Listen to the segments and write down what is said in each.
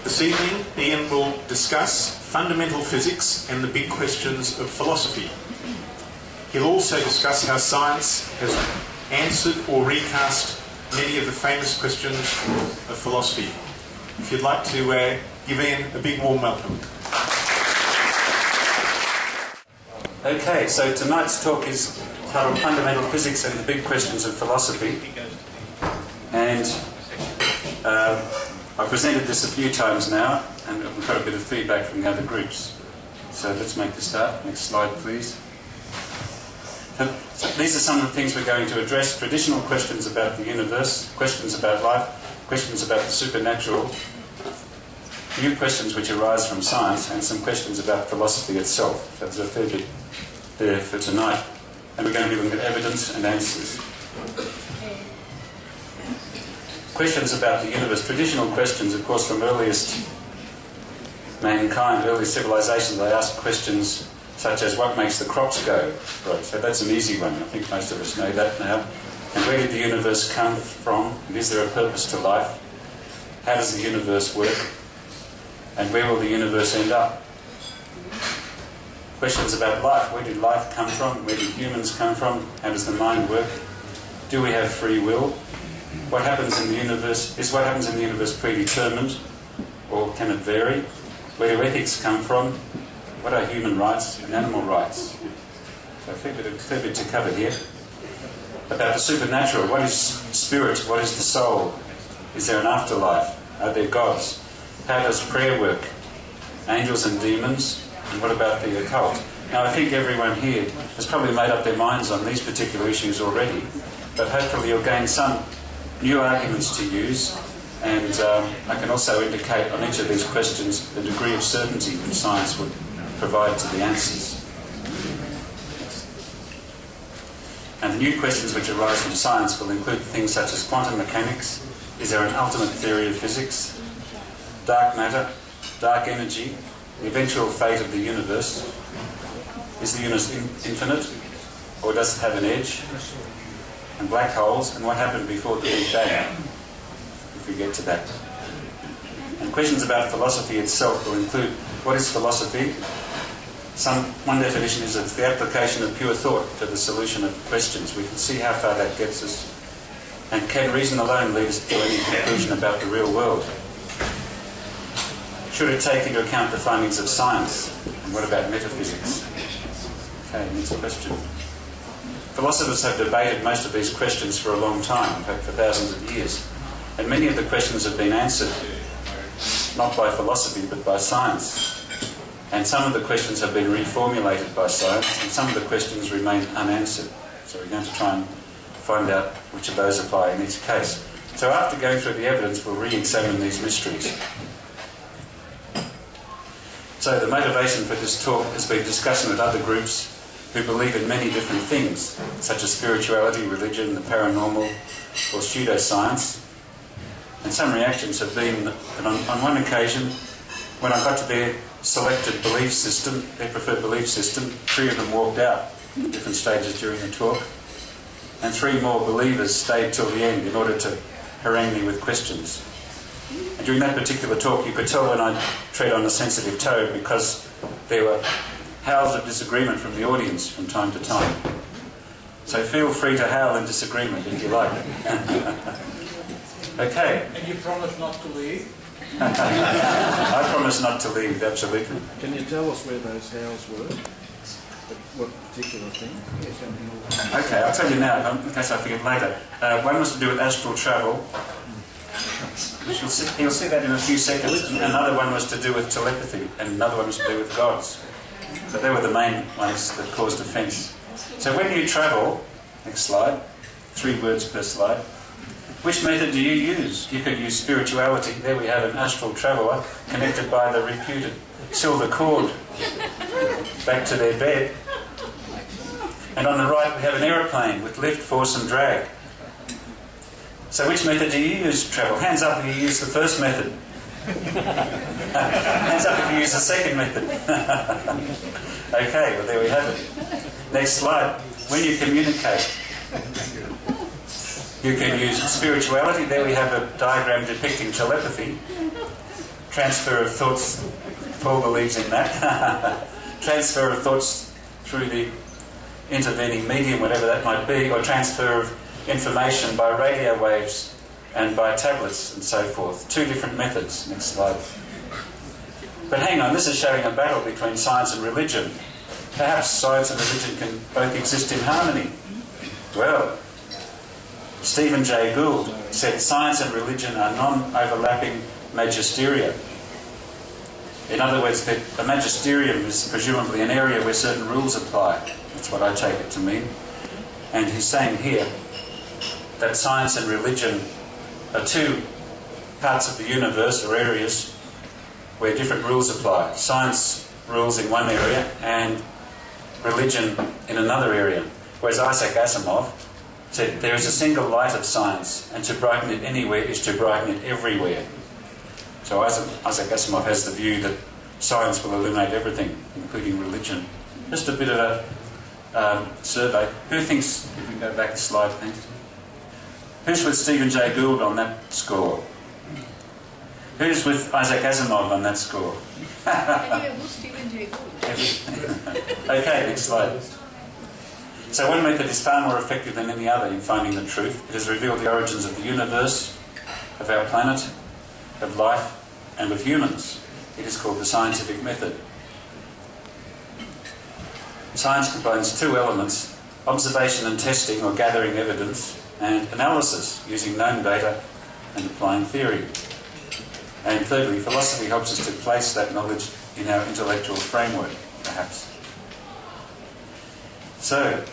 This evening, Ian will discuss fundamental physics and the big questions of philosophy. He'll also discuss how science has answered or recast many of the famous questions of philosophy. If you'd like to give Ian a big warm welcome. Okay, so tonight's talk is titled Fundamental Physics and the Big Questions of Philosophy. And I've presented this a few times now, and we've got a bit of feedback from the other groups. So let's make the start. Next slide, please. So these are some of the things we're going to address. Traditional questions about the universe, questions about life, questions about the supernatural, new questions which arise from science, and some questions about philosophy itself. So there's a fair bit there for tonight. And we're going to be looking at evidence and answers. Questions about the universe. Traditional questions, of course, from earliest mankind, early civilizations, they ask questions such as what makes the crops go? Right, so that's an easy one. I think most of us know that now. And where did the universe come from? And is there a purpose to life? How does the universe work? And where will the universe end up? Questions about life. Where did life come from? Where did humans come from? How does the mind work? Do we have free will? What happens in the universe? Is what happens in the universe predetermined? Or can it vary? Where do ethics come from? What are human rights and animal rights? So a fair bit to cover here. About the supernatural. What is spirit? What is the soul? Is there an afterlife? Are there gods? How does prayer work? Angels and demons? And what about the occult? Now, I think everyone here has probably made up their minds on these particular issues already, but hopefully you'll gain some new arguments to use, and I can also indicate on each of these questions the degree of certainty which science would provide to the answers. And the new questions which arise from science will include things such as quantum mechanics. Is there an ultimate theory of physics? Dark matter, dark energy, the eventual fate of the universe. Is the universe infinite, or does it have an edge? And black holes, and what happened before the Big Bang, if we get to that. And questions about philosophy itself will include what is philosophy? One definition is it's the application of pure thought to the solution of questions. We can see how far that gets us. And can reason alone lead us to any conclusion about the real world? Should it take into account the findings of science? And what about metaphysics? Okay, next question. Philosophers have debated most of these questions for a long time, in fact for thousands of years. And many of the questions have been answered, not by philosophy, but by science. And some of the questions have been reformulated by science, and some of the questions remain unanswered. So we're going to try and find out which of those apply in each case. So after going through the evidence, we'll re-examine these mysteries. So the motivation for this talk has been discussion with other groups who believe in many different things, such as spirituality, religion, the paranormal, or pseudoscience. And some reactions have been that on one occasion, when I got to their selected belief system, their preferred belief system, 3 of them walked out at different stages during the talk, and 3 more believers stayed till the end in order to harangue me with questions. And during that particular talk, you could tell when I tread on a sensitive toe because there were howls of disagreement from the audience from time to time. So feel free to howl in disagreement if you like. Okay. And you promise not to leave? I promise not to leave, absolutely. Can you tell us where those howls were? What particular thing? Okay, I'll tell you now, in case I forget later. One was to do with astral travel. You'll see that in a few seconds. Another one was to do with telepathy, and another one was to do with gods. So they were the main ones that caused offence. So when you travel, next slide, 3 words per slide, which method do you use? You could use spirituality. There we have an astral traveller connected by the reputed silver cord back to their bed. And on the right we have an aeroplane with lift, force and drag. So which method do you use to travel? Hands up if you use the first method. Hands up if you use the second method. Okay, well there we have it. Next slide. When you communicate, you can use spirituality. There we have a diagram depicting telepathy. transfer of thoughts, Paul believes in that, transfer of thoughts through the intervening medium, whatever that might be, or transfer of information by radio waves and by tablets and so forth. Two different methods. Next slide. But hang on, this is showing a battle between science and religion. Perhaps science and religion can both exist in harmony. Well, Stephen Jay Gould said science and religion are non-overlapping magisteria. In other words, the magisterium is presumably an area where certain rules apply. That's what I take it to mean. And he's saying here that science and religion are two parts of the universe or areas where different rules apply. Science rules in one area and religion in another area. Whereas Isaac Asimov said there is a single light of science, and to brighten it anywhere is to brighten it everywhere. So Isaac Asimov has the view that science will illuminate everything, including religion. Just a bit of a survey. Who thinks, if we go back a slide, thanks. Who's with Stephen Jay Gould on that score? Who's with Isaac Asimov on that score? Okay, next slide. So one method is far more effective than any other in finding the truth. It has revealed the origins of the universe, of our planet, of life, and of humans. It is called the scientific method. Science combines two elements: observation and testing, or gathering evidence, and analysis, using known data and applying theory. And thirdly, philosophy helps us to place that knowledge in our intellectual framework, perhaps. So,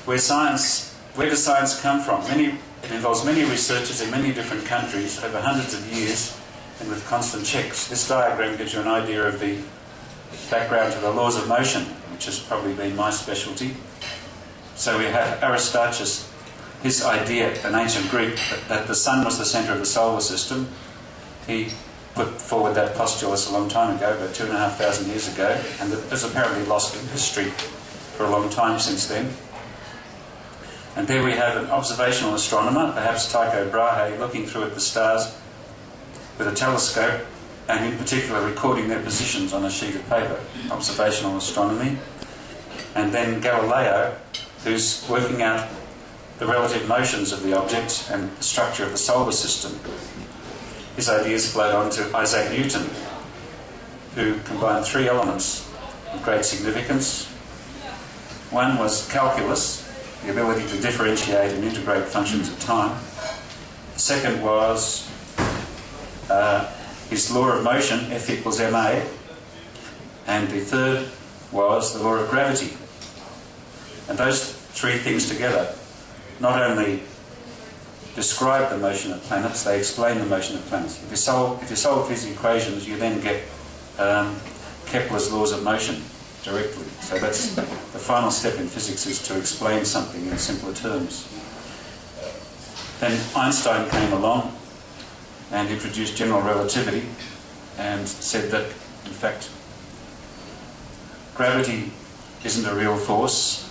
where does science come from? It involves many researchers in many different countries over hundreds of years and with constant checks. This diagram gives you an idea of the background to the laws of motion, which has probably been my specialty. So we have Aristarchus, his idea, an ancient Greek, that the sun was the centre of the solar system. He put forward that postulate a long time ago, about 2,500 years ago, and it was apparently lost in history for a long time since then. And there we have an observational astronomer, perhaps Tycho Brahe, looking through at the stars with a telescope, and in particular recording their positions on a sheet of paper. Observational astronomy. And then Galileo, who's working out the relative motions of the objects and the structure of the solar system. His ideas flowed on to Isaac Newton, who combined three elements of great significance. One was calculus, the ability to differentiate and integrate functions of time. The second was his law of motion, F equals ma. And the third was the law of gravity. And those three things together not only describe the motion of planets, they explain the motion of planets. If you solve these equations, you then get Kepler's laws of motion directly. So that's the final step in physics, is to explain something in simpler terms. Then Einstein came along and introduced general relativity and said that, in fact, gravity isn't a real force.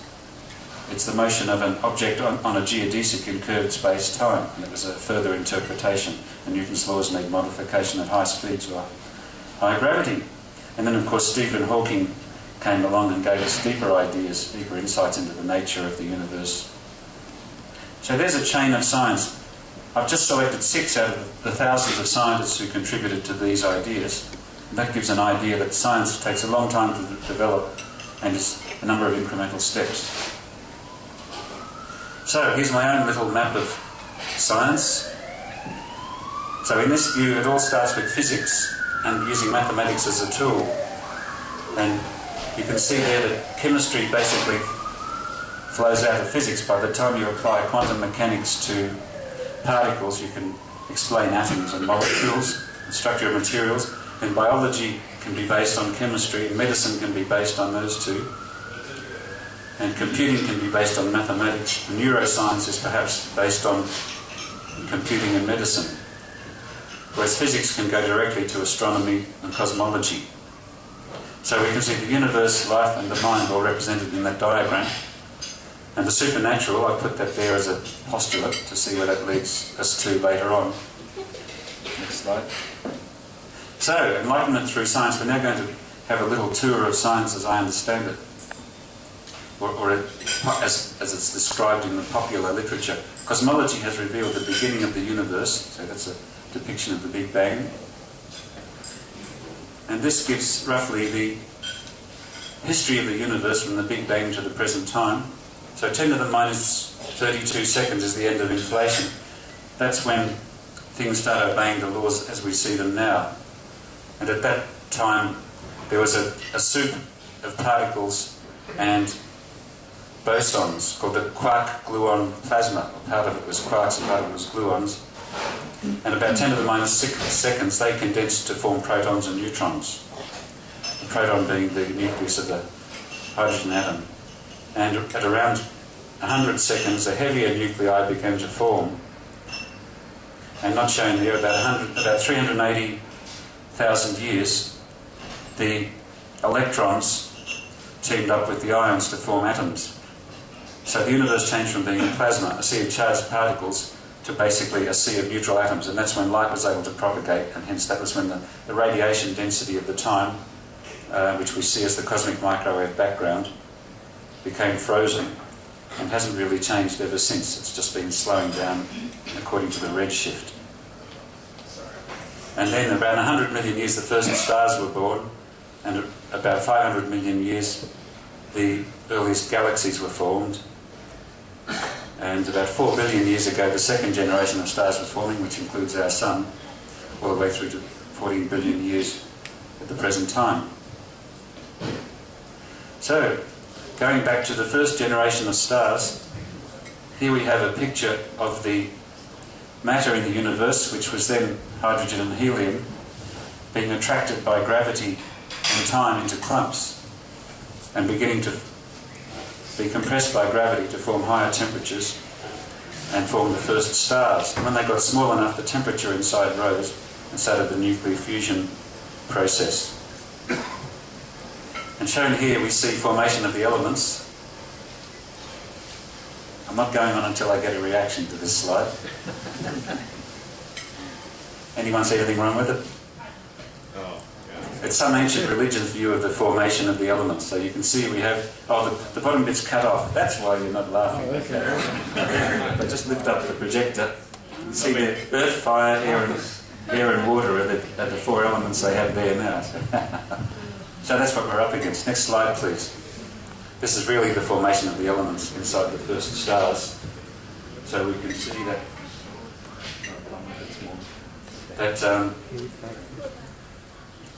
It's the motion of an object on a geodesic in curved space-time. And it was a further interpretation. And Newton's laws need modification at high speeds or high gravity. And then, of course, Stephen Hawking came along and gave us deeper ideas, deeper insights into the nature of the universe. So there's a chain of science. I've just selected 6 out of the thousands of scientists who contributed to these ideas. And that gives an idea that science takes a long time to develop and is a number of incremental steps. So here's my own little map of science. So in this view, it all starts with physics and using mathematics as a tool. And you can see there that chemistry basically flows out of physics. By the time you apply quantum mechanics to particles, you can explain atoms and molecules, the structure of materials. And biology can be based on chemistry, and medicine can be based on those two. And computing can be based on mathematics. And neuroscience is perhaps based on computing and medicine. Whereas physics can go directly to astronomy and cosmology. So we can see the universe, life and the mind all represented in that diagram. And the supernatural, I put that there as a postulate to see where that leads us to later on. Next slide. So, enlightenment through science. We're now going to have a little tour of science as I understand it, or as it's described in the popular literature. Cosmology has revealed the beginning of the universe, so that's a depiction of the Big Bang. And this gives roughly the history of the universe from the Big Bang to the present time. So 10 to the minus 32 seconds is the end of inflation. That's when things start obeying the laws as we see them now. And at that time, there was a soup of particles and bosons called the quark-gluon plasma. Part of it was quarks and part of it was gluons. And about 10 to the minus 6 seconds, they condensed to form protons and neutrons. The proton being the nucleus of the hydrogen atom. And at around 100 seconds, a heavier nuclei began to form. And not shown there, about 380,000 years, the electrons teamed up with the ions to form atoms. So the universe changed from being a plasma, a sea of charged particles, to basically a sea of neutral atoms. And that's when light was able to propagate, and hence that was when the radiation density of the time, which we see as the cosmic microwave background, became frozen and hasn't really changed ever since. It's just been slowing down according to the redshift. And then about 100 million years the first stars were born, and about 500 million years the earliest galaxies were formed. And about 4 billion years ago the second generation of stars was forming, which includes our sun, all the way through to 14 billion years at the present time. So, going back to the first generation of stars, here we have a picture of the matter in the universe, which was then hydrogen and helium, being attracted by gravity and time into clumps and beginning to be compressed by gravity to form higher temperatures and form the first stars. And when they got small enough, the temperature inside rose and started the nuclear fusion process. And shown here we see formation of the elements. I'm not going on until I get a reaction to this slide. Anyone see anything wrong with it? Oh, yeah. It's some ancient religion's view of the formation of the elements. So you can see we have, the bottom bit's cut off. That's why you're not laughing. Oh, okay. If I just lift up the projector, you can see the earth, fire, air and water are the four elements they have there now. So that's what we're up against. Next slide, please. This is really the formation of the elements inside the first stars. So we can see that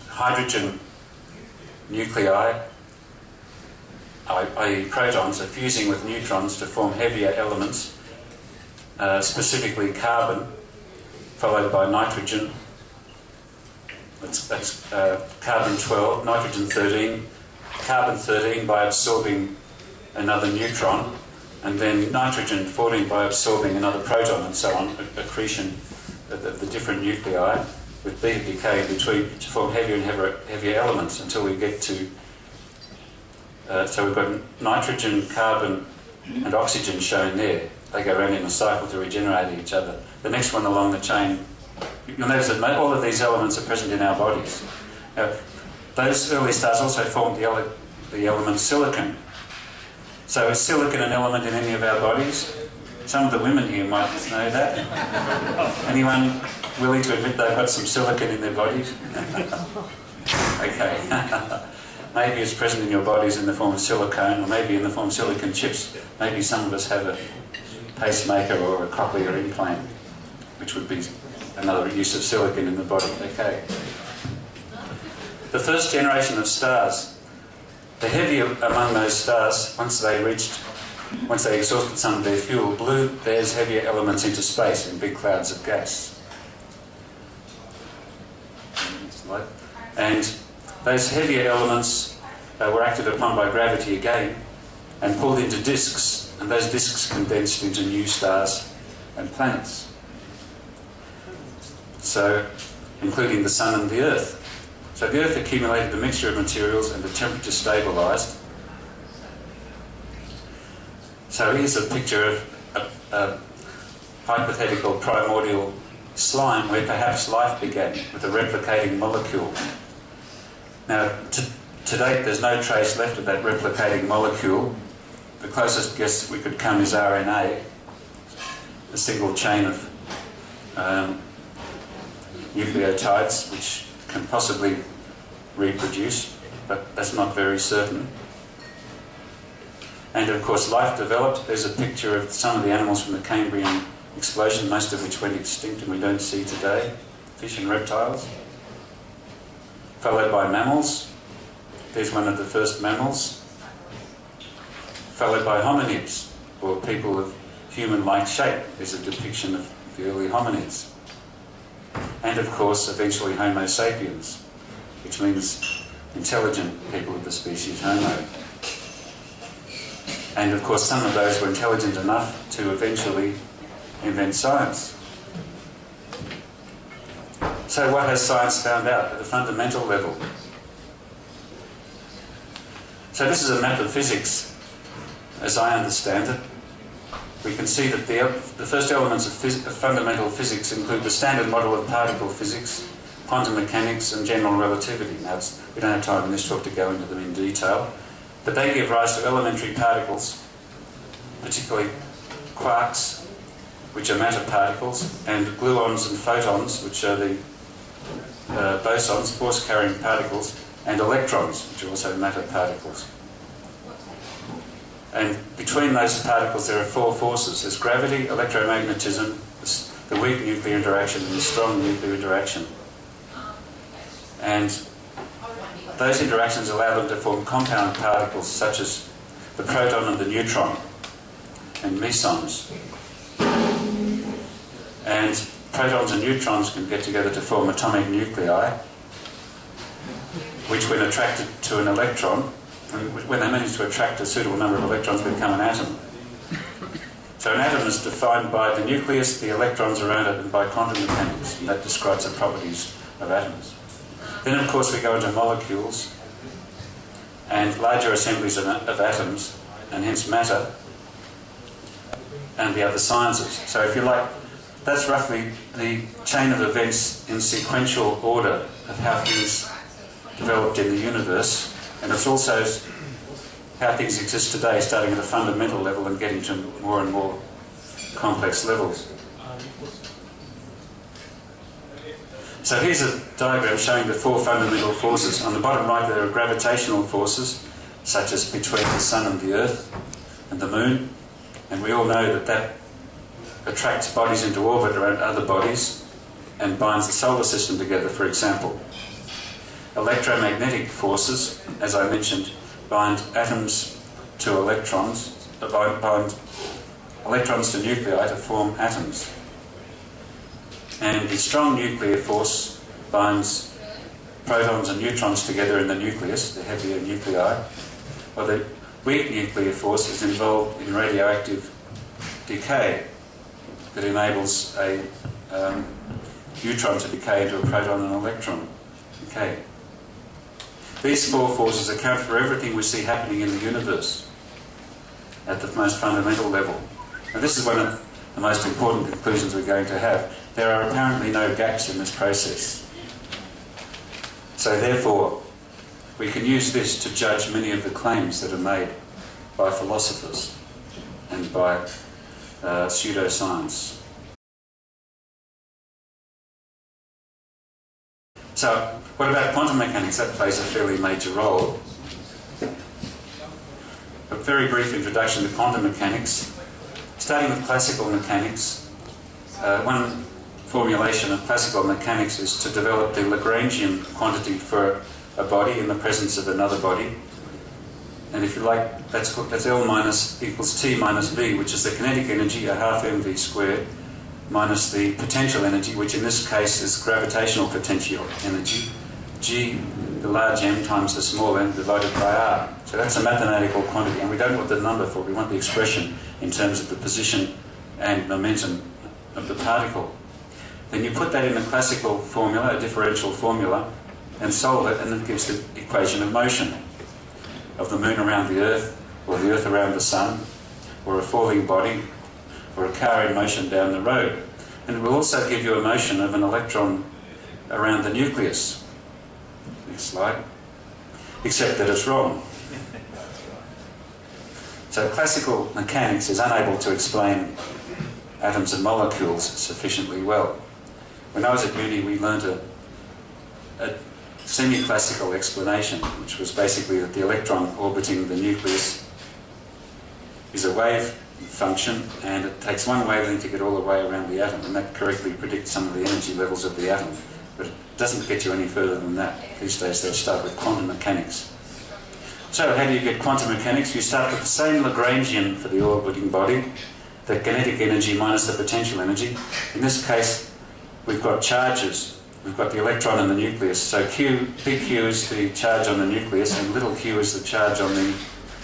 hydrogen nuclei, i.e. protons, are fusing with neutrons to form heavier elements, specifically carbon, followed by nitrogen. That's carbon 12, nitrogen 13, carbon 13 by absorbing another neutron, and then nitrogen 14 by absorbing another proton, and so on, accretion of the different nuclei with beta decay between to form heavier and heavier elements until we get to, so we've got nitrogen, carbon and oxygen shown there. They go around in a cycle to regenerate each other. The next one along the chain, you'll notice that all of these elements are present in our bodies. Those early stars also formed the element silicon. So is silicon an element in any of our bodies? Some of the women here might know that. Anyone willing to admit they've got some silicon in their bodies? Okay. Maybe it's present in your bodies in the form of silicone, or maybe in the form of silicon chips. Maybe some of us have a pacemaker or a cochlear implant, which would be another use of silicon in the body. Okay. The first generation of stars, the heavier among those stars, once they exhausted some of their fuel, blew those heavier elements into space in big clouds of gas. And those heavier elements were acted upon by gravity again and pulled into disks, and those disks condensed into new stars and planets. So, including the Sun and the Earth. So the Earth accumulated a mixture of materials and the temperature stabilised. So here's a picture of a hypothetical primordial slime where perhaps life began, with a replicating molecule. Now, to date, there's no trace left of that replicating molecule. The closest guess we could come is RNA, a single chain of nucleotides which can possibly reproduce, but that's not very certain. And of course, life developed. There's a picture of some of the animals from the Cambrian explosion, most of which went extinct and we don't see today. Fish and reptiles. Followed by mammals. There's one of the first mammals. Followed by hominids, or people of human-like shape. There's a depiction of the early hominids. And of course, eventually Homo sapiens, which means intelligent people of the species Homo. And of course, some of those were intelligent enough to eventually invent science. So what has science found out at a fundamental level? So this is a map of physics, as I understand it. We can see that the first elements of fundamental physics include the standard model of particle physics, quantum mechanics and general relativity. Now, we don't have time in this talk to go into them in detail, but they give rise to elementary particles, particularly quarks, which are matter particles, and gluons and photons, which are the bosons, force-carrying particles, and electrons, which are also matter particles. And between those particles there are four forces. There's gravity, electromagnetism, the weak nuclear interaction and the strong nuclear interaction. And those interactions allow them to form compound particles such as the proton and the neutron and mesons. And protons and neutrons can get together to form atomic nuclei, which when attracted to an electron, when they manage to attract a suitable number of electrons, become an atom. So an atom is defined by the nucleus, the electrons around it, and by quantum mechanics, and that describes the properties of atoms. Then, of course, we go into molecules and larger assemblies of atoms, and hence matter, and the other sciences. So if you like, that's roughly the chain of events in sequential order of how things developed in the universe. And it's also how things exist today, starting at a fundamental level and getting to more and more complex levels. So here's a diagram showing the four fundamental forces. On the bottom right there are gravitational forces, such as between the Sun and the Earth and the Moon. And we all know that that attracts bodies into orbit around other bodies and binds the solar system together, for example. Electromagnetic forces, as I mentioned, bind atoms to electrons, bind electrons to nuclei to form atoms. And the strong nuclear force binds protons and neutrons together in the nucleus, the heavier nuclei, while the weak nuclear force is involved in radioactive decay that enables a neutron to decay into a proton and electron. Okay. These four forces account for everything we see happening in the universe at the most fundamental level. Now this is one of the most important conclusions we're going to have. There are apparently no gaps in this process. So therefore, we can use this to judge many of the claims that are made by philosophers and by pseudoscience. So, what about quantum mechanics? That plays a fairly major role. A very brief introduction to quantum mechanics. Starting with classical mechanics, one formulation of classical mechanics is to develop the Lagrangian quantity for a body in the presence of another body. And if you like, that's L minus equals T minus V, which is the kinetic energy, a half mv squared, minus the potential energy, which in this case is gravitational potential energy, G, the large M times the small m divided by R. So that's a mathematical quantity, and we don't want the number for it, we want the expression in terms of the position and momentum of the particle. Then you put that in a classical formula, a differential formula, and solve it, and it gives the equation of motion of the moon around the Earth, or the Earth around the sun, or a falling body, or a car in motion down the road. And it will also give you a motion of an electron around the nucleus. Next slide. Except that it's wrong. So classical mechanics is unable to explain atoms and molecules sufficiently well. When I was at uni, we learnt a semi-classical explanation, which was basically that the electron orbiting the nucleus is a wave function, and it takes one wavelength to get all the way around the atom, and that correctly predicts some of the energy levels of the atom. But it doesn't get you any further than that. These days they start with quantum mechanics. So how do you get quantum mechanics? You start with the same Lagrangian for the orbiting body, the kinetic energy minus the potential energy. In this case, we've got charges. We've got the electron in the nucleus. So big Q is the charge on the nucleus, and little q is the charge on the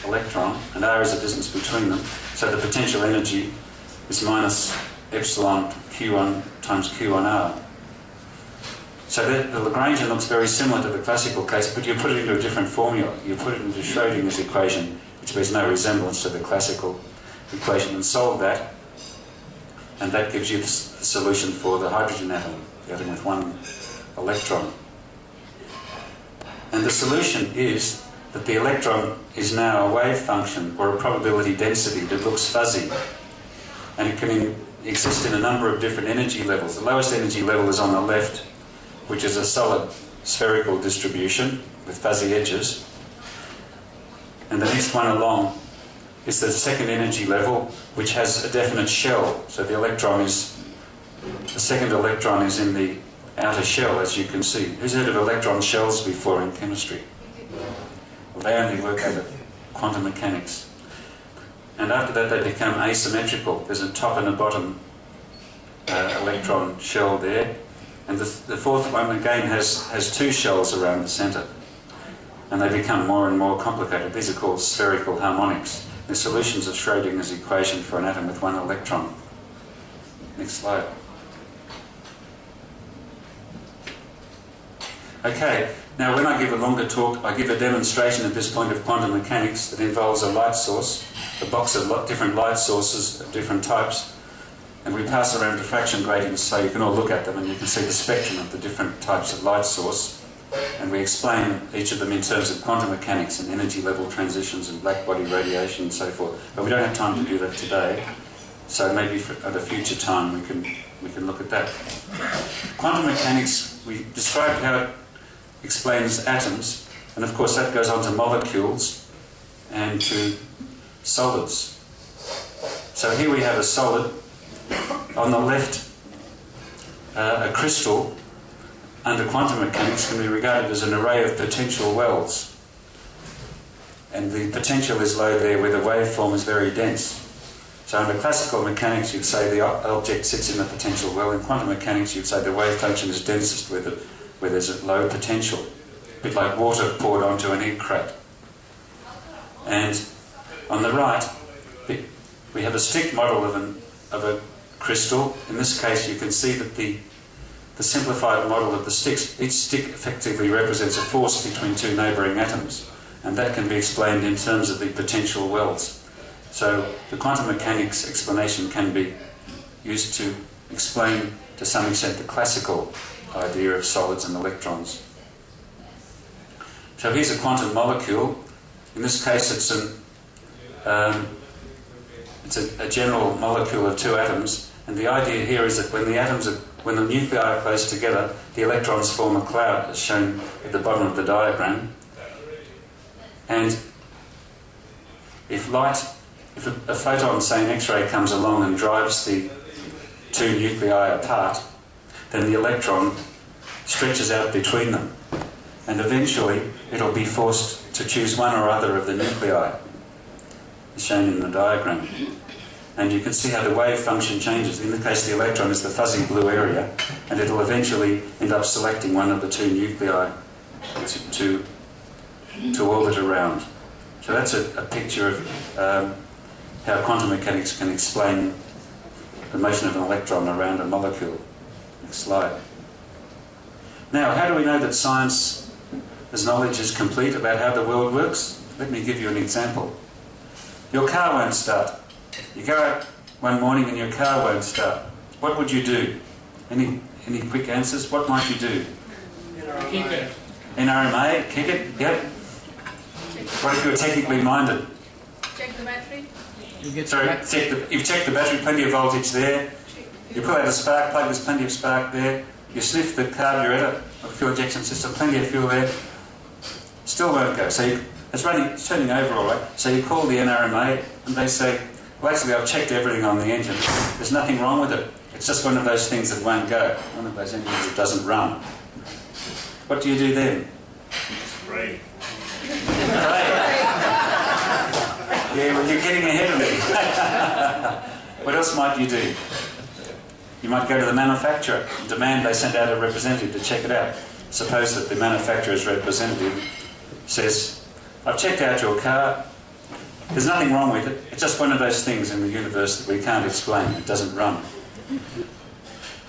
electron, and r is the distance between them. So the potential energy is minus epsilon q1 times q1 r. So the Lagrangian looks very similar to the classical case, but you put it into a different formula. You put it into Schrödinger's equation, which bears no resemblance to the classical equation, and solve that, and that gives you the solution for the hydrogen atom, the atom with one electron. And the solution is that the electron is now a wave function, or a probability density that looks fuzzy, and it can exist in a number of different energy levels. The lowest energy level is on the left, which is a solid spherical distribution with fuzzy edges. And the next one along is the second energy level, which has a definite shell. So the second electron is in the outer shell, as you can see. Who's heard of electron shells before in chemistry? Well, they only work out of quantum mechanics. And after that they become asymmetrical. There's a top and a bottom electron shell there. And the fourth one again has two shells around the centre. And they become more and more complicated. These are called spherical harmonics. They're solutions of Schrödinger's equation for an atom with one electron. Next slide. Okay, now when I give a longer talk, I give a demonstration at this point of quantum mechanics that involves a light source, a box of different light sources of different types, and we pass around diffraction gradients so you can all look at them and you can see the spectrum of the different types of light source, and we explain each of them in terms of quantum mechanics and energy level transitions and black body radiation and so forth. But we don't have time to do that today, so maybe at a future time we can look at that. Quantum mechanics, we described how it explains atoms, and of course that goes on to molecules and to solids. So here we have a solid. On the left, a crystal under quantum mechanics can be regarded as an array of potential wells, and the potential is low there where the waveform is very dense. So under classical mechanics you'd say the object sits in the potential well. In quantum mechanics you'd say the wave function is densest where there's a low potential, a bit like water poured onto an egg crate. And on the right we have a stick model of a crystal. In this case you can see that the simplified model of the sticks, each stick effectively represents a force between two neighbouring atoms, and that can be explained in terms of the potential wells. So the quantum mechanics explanation can be used to explain to some extent the classical idea of solids and electrons. So here's a quantum molecule. In this case it's a general molecule of two atoms, and the idea here is that when the nuclei are close together, the electrons form a cloud, as shown at the bottom of the diagram. And if a photon, say an X-ray, comes along and drives the two nuclei apart, then the electron stretches out between them, and eventually it'll be forced to choose one or other of the nuclei, as shown in the diagram. And you can see how the wave function changes. In the case of the electron, it's the fuzzy blue area, and it'll eventually end up selecting one of the two nuclei to orbit around. So that's a picture of how quantum mechanics can explain the motion of an electron around a molecule. Next slide. Now, how do we know that science, as knowledge, is complete about how the world works? Let me give you an example. Your car won't start. You go out one morning and your car won't start. what would you do? Any quick answers? What might you do? Kick it. NRMA, kick it? Yep. What if you're technically minded? Check the battery. You've checked the battery, plenty of voltage there. You pull out a spark plug, there's plenty of spark there. You sniff the carburetor or the fuel injection system, plenty of fuel there. Still won't go. So it's turning over all right. So you call the NRMA and they say, well, actually, I've checked everything on the engine. There's nothing wrong with it. It's just one of those things that won't go. One of those engines that doesn't run. What do you do then? Great. Yeah, well, you're getting ahead of me. What else might you do? You might go to the manufacturer and demand they send out a representative to check it out. Suppose that the manufacturer's representative says, I've checked out your car. There's nothing wrong with it. It's just one of those things in the universe that we can't explain. It doesn't run.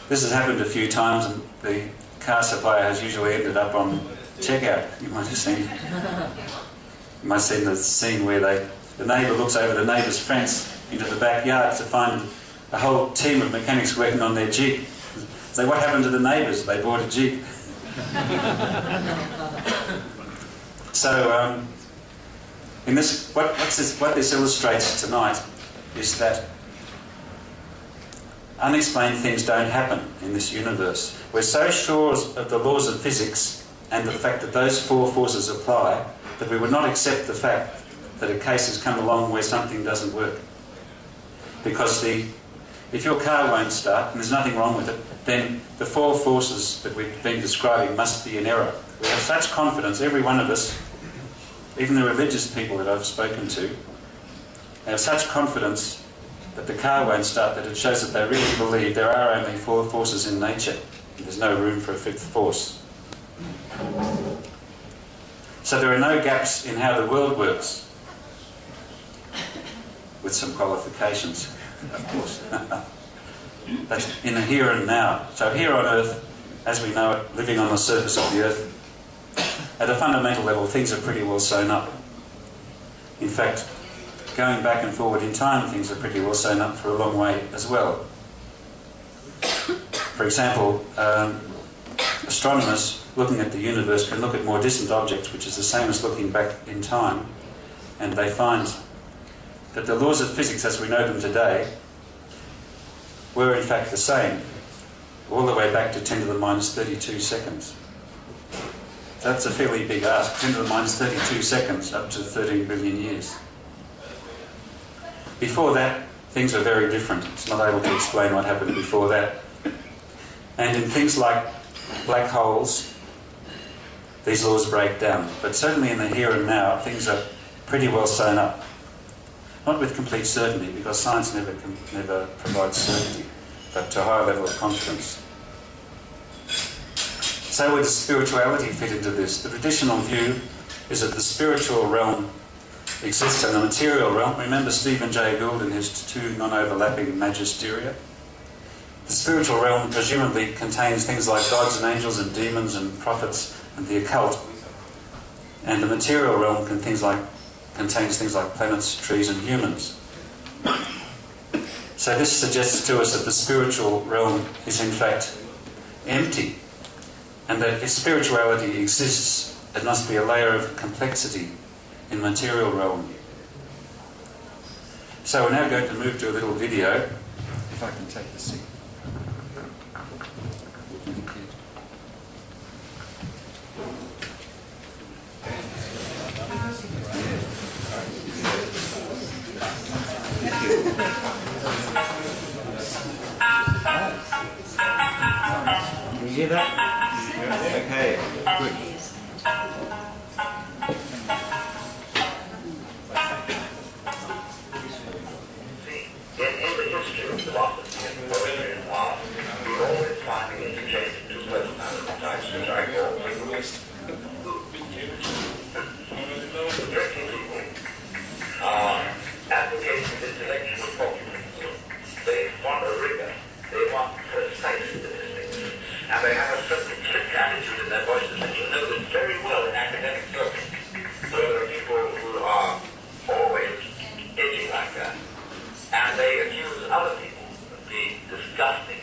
This has happened a few times, and the car supplier has usually ended up on checkout. You might have seen. You might have seen the scene where the neighbour looks over the neighbour's fence into the backyard to find a whole team of mechanics working on their Jeep. So what happened to the neighbours? They bought a Jeep. So, in this, what this illustrates tonight is that unexplained things don't happen in this universe. We're so sure of the laws of physics and the fact that those four forces apply that we would not accept the fact that a case has come along where something doesn't work. Because if your car won't start, and there's nothing wrong with it, then the four forces that we've been describing must be in error. We have such confidence, every one of us, even the religious people that I've spoken to, they have such confidence that the car won't start that it shows that they really believe there are only four forces in nature. There's no room for a fifth force. So there are no gaps in how the world works, with some qualifications, of course. That's in the here and now. So here on Earth, as we know it, living on the surface of the Earth, at a fundamental level, things are pretty well sewn up. In fact, going back and forward in time, things are pretty well sewn up for a long way as well. For example, astronomers looking at the universe can look at more distant objects, which is the same as looking back in time, and they find that the laws of physics as we know them today were in fact the same, all the way back to 10 to the minus 32 seconds. That's a fairly big ask, 10 to the minus 32 seconds up to 13 billion years. Before that, things were very different. It's not able to explain what happened before that. And in things like black holes, these laws break down. But certainly in the here and now, things are pretty well sewn up. Not with complete certainty, because science never provides certainty, but to a higher level of confidence. So where does spirituality fit into this? The traditional view is that the spiritual realm exists in the material realm. Remember Stephen Jay Gould and his two non-overlapping magisteria? The spiritual realm presumably contains things like gods and angels and demons and prophets and the occult. And the material realm contains things like planets, trees and humans. So this suggests to us that the spiritual realm is in fact empty, and that if spirituality exists, it must be a layer of complexity in material realm. So we're now going to move to a little video, if I can take the seat. Can you hear that? Okay, good. In the history of philosophy and poetry and art, we always find the interchange of two personality types which I call linguists. The drinking people are advocating of intellectual populism. They want a rigor, they want precise statistics, and they have a certain strict attitude in their voices that you notice very well in academic circles. So there are people who are always edgy like that. And they accuse other people of being disgusting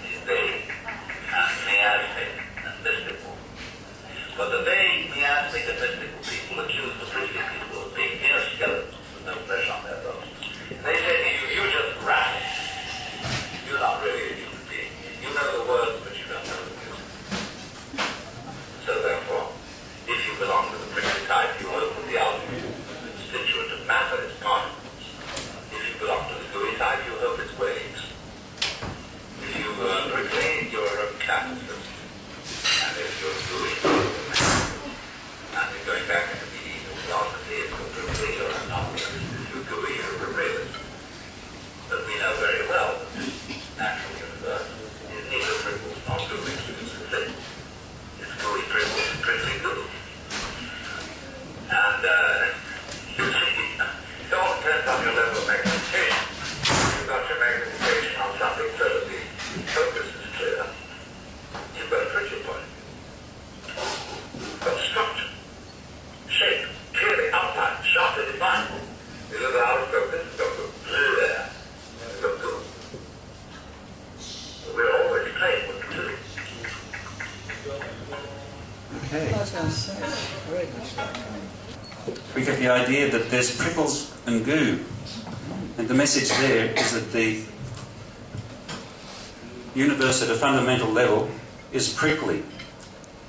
the idea that there's prickles and goo. And the message there is that the universe at a fundamental level is prickly.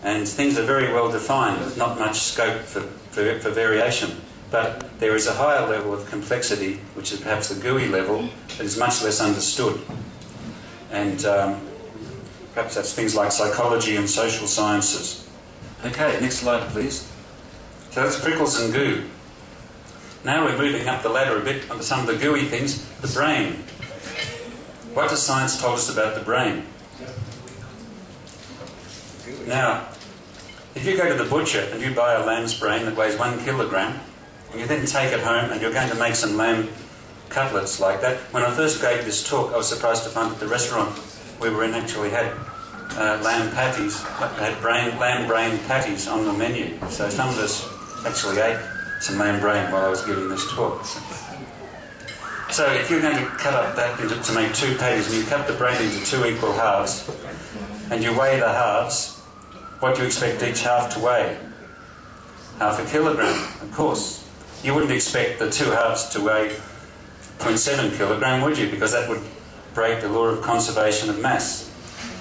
And things are very well defined, with not much scope for variation. But there is a higher level of complexity, which is perhaps the gooey level, that is much less understood. And perhaps that's things like psychology and social sciences. Okay, next slide please. So that's prickles and goo. Now we're moving up the ladder a bit onto some of the gooey things. The brain. What does science tell us about the brain? Now, if you go to the butcher and you buy a lamb's brain that weighs 1 kilogram, and you then take it home and you're going to make some lamb cutlets like that. When I first gave this talk, I was surprised to find that the restaurant we were in actually had lamb patties, had lamb brain patties on the menu. So some of us actually ate some lamb brain while I was giving this talk. So if you're going to cut up that to make 2 patties, and you cut the brain into 2 equal halves, and you weigh the halves, what do you expect each half to weigh? Half a kilogram, of course. You wouldn't expect the 2 halves to weigh 0.7 kilogram, would you? Because that would break the law of conservation of mass.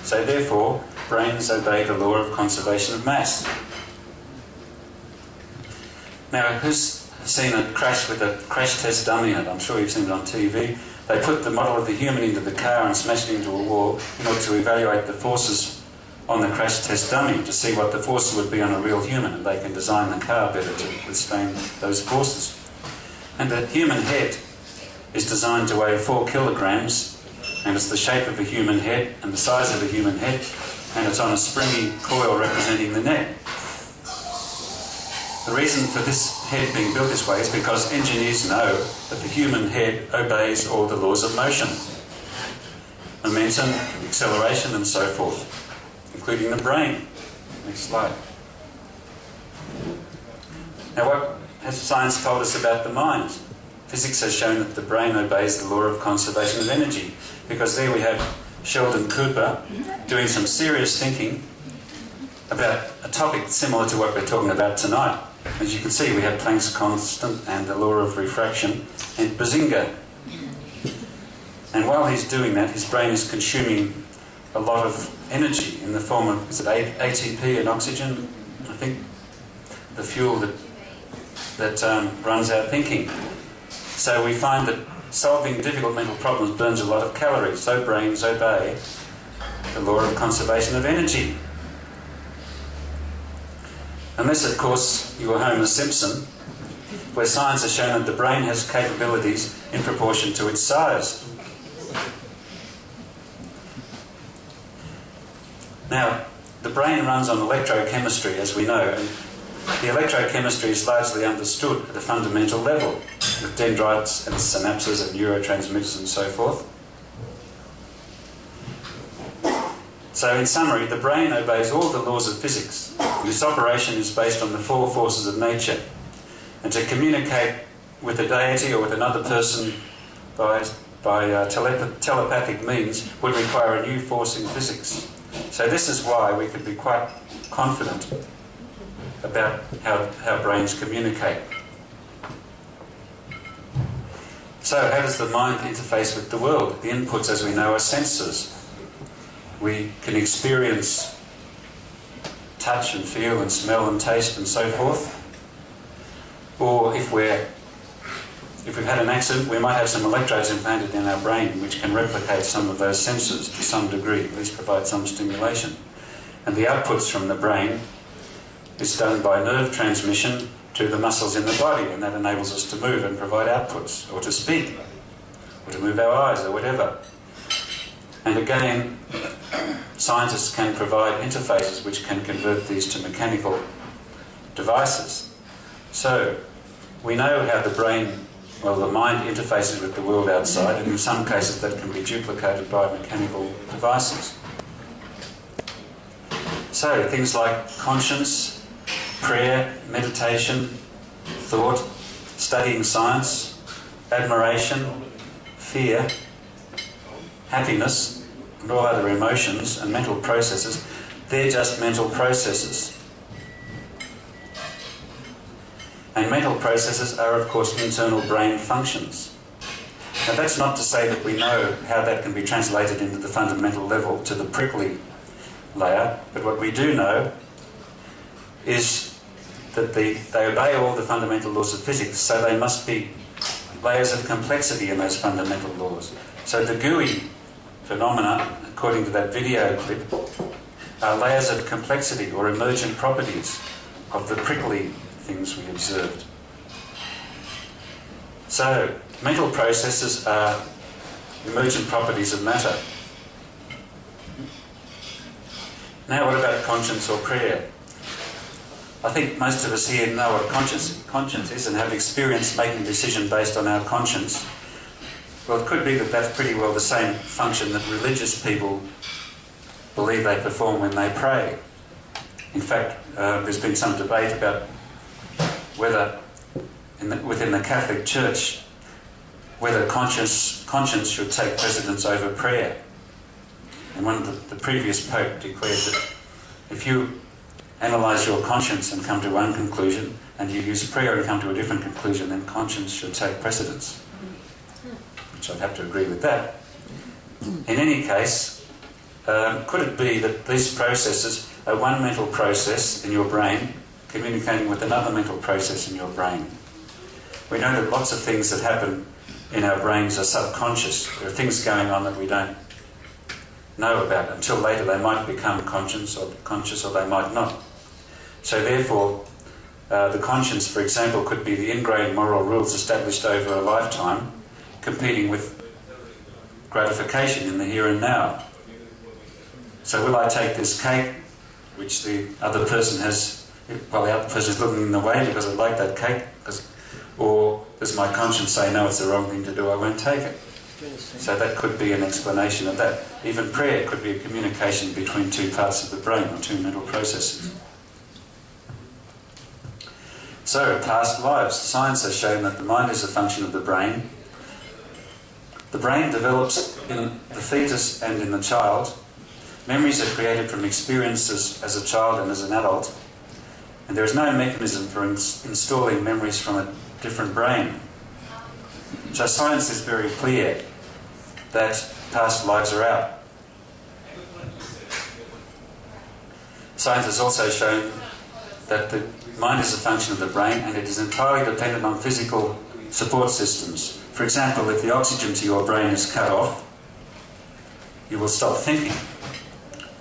So therefore, brains obey the law of conservation of mass. Now, who's seen a crash with a crash test dummy in it? I'm sure you've seen it on TV. They put the model of the human into the car and smashed it into a wall in order to evaluate the forces on the crash test dummy to see what the forces would be on a real human, and they can design the car better to withstand those forces. And the human head is designed to weigh 4 kilograms, and it's the shape of a human head and the size of a human head, and it's on a springy coil representing the neck. The reason for this head being built this way is because engineers know that the human head obeys all the laws of motion, momentum, acceleration, and so forth, including the brain. Next slide. Now, what has science told us about the mind? Physics has shown that the brain obeys the law of conservation of energy, because there we have Sheldon Cooper doing some serious thinking about a topic similar to what we're talking about tonight. As you can see, we have Planck's constant and the law of refraction and Bazinga. And while he's doing that, his brain is consuming a lot of energy in the form of, is it ATP and oxygen? I think the fuel that runs our thinking. So we find that solving difficult mental problems burns a lot of calories. So brains obey the law of conservation of energy. Unless, of course, you were Homer Simpson, where science has shown that the brain has capabilities in proportion to its size. Now, the brain runs on electrochemistry, as we know, and the electrochemistry is largely understood at a fundamental level, with dendrites and synapses and neurotransmitters and so forth. So, in summary, the brain obeys all the laws of physics. Its operation is based on the 4 forces of nature. And to communicate with a deity or with another person by telepathic means would require a new force in physics. So this is why we could be quite confident about how brains communicate. So how does the mind interface with the world? The inputs, as we know, are sensors. We can experience touch and feel and smell and taste and so forth. Or if we've had an accident, we might have some electrodes implanted in our brain which can replicate some of those sensors to some degree, at least provide some stimulation. And the outputs from the brain is done by nerve transmission to the muscles in the body, and that enables us to move and provide outputs, or to speak, or to move our eyes, or whatever. And again, scientists can provide interfaces which can convert these to mechanical devices. So, we know how the mind interfaces with the world outside, and in some cases that can be duplicated by mechanical devices. So, things like conscience, prayer, meditation, thought, studying science, admiration, fear, happiness, and all other emotions and mental processes, they're just mental processes. And mental processes are, of course, internal brain functions. Now, that's not to say that we know how that can be translated into the fundamental level to the prickly layer, but what we do know is that they obey all the fundamental laws of physics, so they must be layers of complexity in those fundamental laws. So the gooey phenomena, according to that video clip, are layers of complexity or emergent properties of the prickly things we observed. So, mental processes are emergent properties of matter. Now, what about conscience or prayer? I think most of us here know what conscience is and have experienced making a decision based on our conscience. Well, it could be that that's pretty well the same function that religious people believe they perform when they pray. In fact, there's been some debate about whether, within the Catholic Church, whether conscience should take precedence over prayer. And one of the previous Pope declared that if you analyse your conscience and come to one conclusion, and you use prayer and come to a different conclusion, then conscience should take precedence. Which I'd have to agree with that. In any case, could it be that these processes are one mental process in your brain communicating with another mental process in your brain? We know that lots of things that happen in our brains are subconscious. There are things going on that we don't know about. Until later they might become conscious or they might not. So therefore, the conscience, for example, could be the ingrained moral rules established over a lifetime, competing with gratification in the here and now. So will I take this cake, which the other person has, well, the other person is looking in the way because I like that cake, or does my conscience say, no, it's the wrong thing to do, I won't take it? So that could be an explanation of that. Even prayer could be a communication between two parts of the brain, or two mental processes. So, past lives. Science has shown that the mind is a function of the brain. The brain develops in the fetus and in the child. Memories are created from experiences as a child and as an adult. And there is no mechanism for installing memories from a different brain. So science is very clear that past lives are out. Science has also shown that the mind is a function of the brain and it is entirely dependent on physical support systems. For example, if the oxygen to your brain is cut off, you will stop thinking,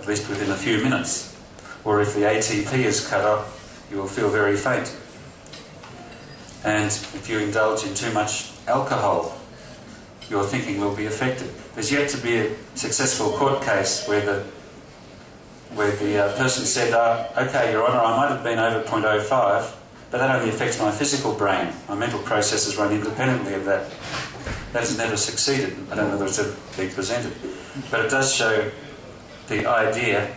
at least within a few minutes. Or if the ATP is cut off, you will feel very faint. And if you indulge in too much alcohol, your thinking will be affected. There's yet to be a successful court case where the person said, okay, Your Honour, I might have been over 0.05, but that only affects my physical brain. My mental processes run independently of that. That has never succeeded. I don't know whether it's ever been presented. But it does show the idea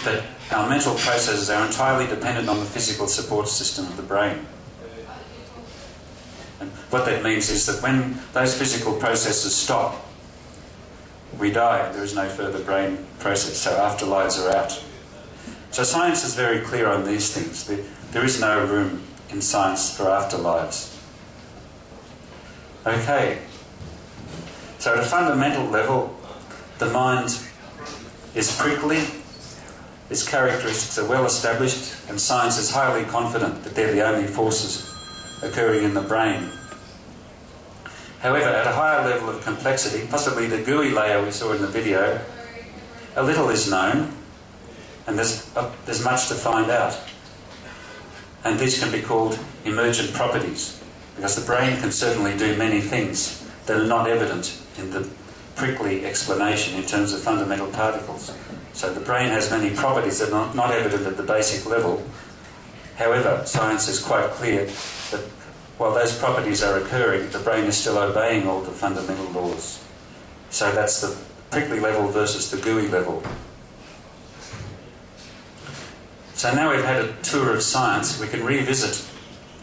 that our mental processes are entirely dependent on the physical support system of the brain. And what that means is that when those physical processes stop, we die. There is no further brain process, so afterlives are out. So science is very clear on these things. There is no room in science for afterlives. Okay. So at a fundamental level, the mind is prickly, its characteristics are well established, and science is highly confident that they're the only forces occurring in the brain. However, at a higher level of complexity, possibly the gooey layer we saw in the video, a little is known, and there's much to find out. And these can be called emergent properties, because the brain can certainly do many things that are not evident in the prickly explanation in terms of fundamental particles. So the brain has many properties that are not evident at the basic level. However, science is quite clear that while those properties are occurring, the brain is still obeying all the fundamental laws. So that's the prickly level versus the gooey level. So now we've had a tour of science, we can revisit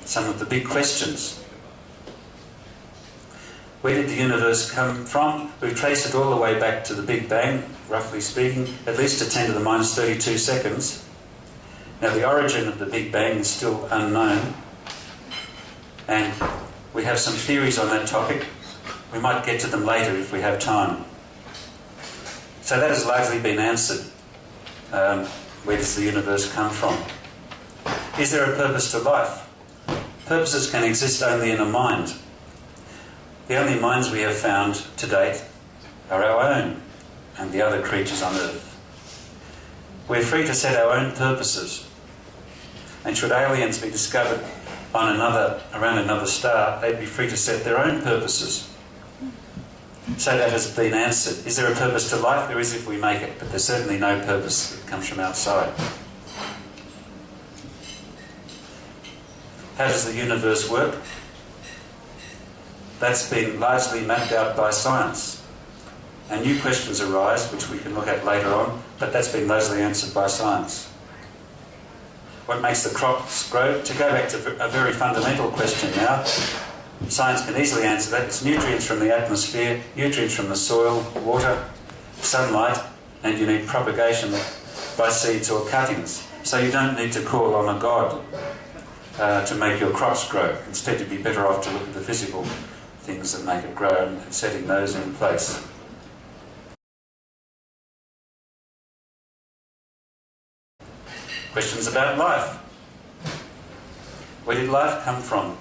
some of the big questions. Where did the universe come from? We've traced it all the way back to the Big Bang, roughly speaking, at least to 10 to the minus 32 seconds. Now the origin of the Big Bang is still unknown. And we have some theories on that topic. We might get to them later if we have time. So that has largely been answered. Where does the universe come from? Is there a purpose to life? Purposes can exist only in a mind. The only minds we have found to date are our own and the other creatures on Earth. We're free to set our own purposes. And should aliens be discovered on around another star, they'd be free to set their own purposes. So that has been answered. Is there a purpose to life? There is if we make it, but there's certainly no purpose that comes from outside. How does the universe work? That's been largely mapped out by science. And new questions arise, which we can look at later on, but that's been largely answered by science. What makes the crops grow? To go back to a very fundamental question now, science can easily answer that. It's nutrients from the atmosphere, nutrients from the soil, water, sunlight, and you need propagation by seeds or cuttings. So you don't need to call on a god to make your crops grow. Instead, you'd be better off to look at the physical things that make it grow and setting those in place. Questions about life. Where did life come from?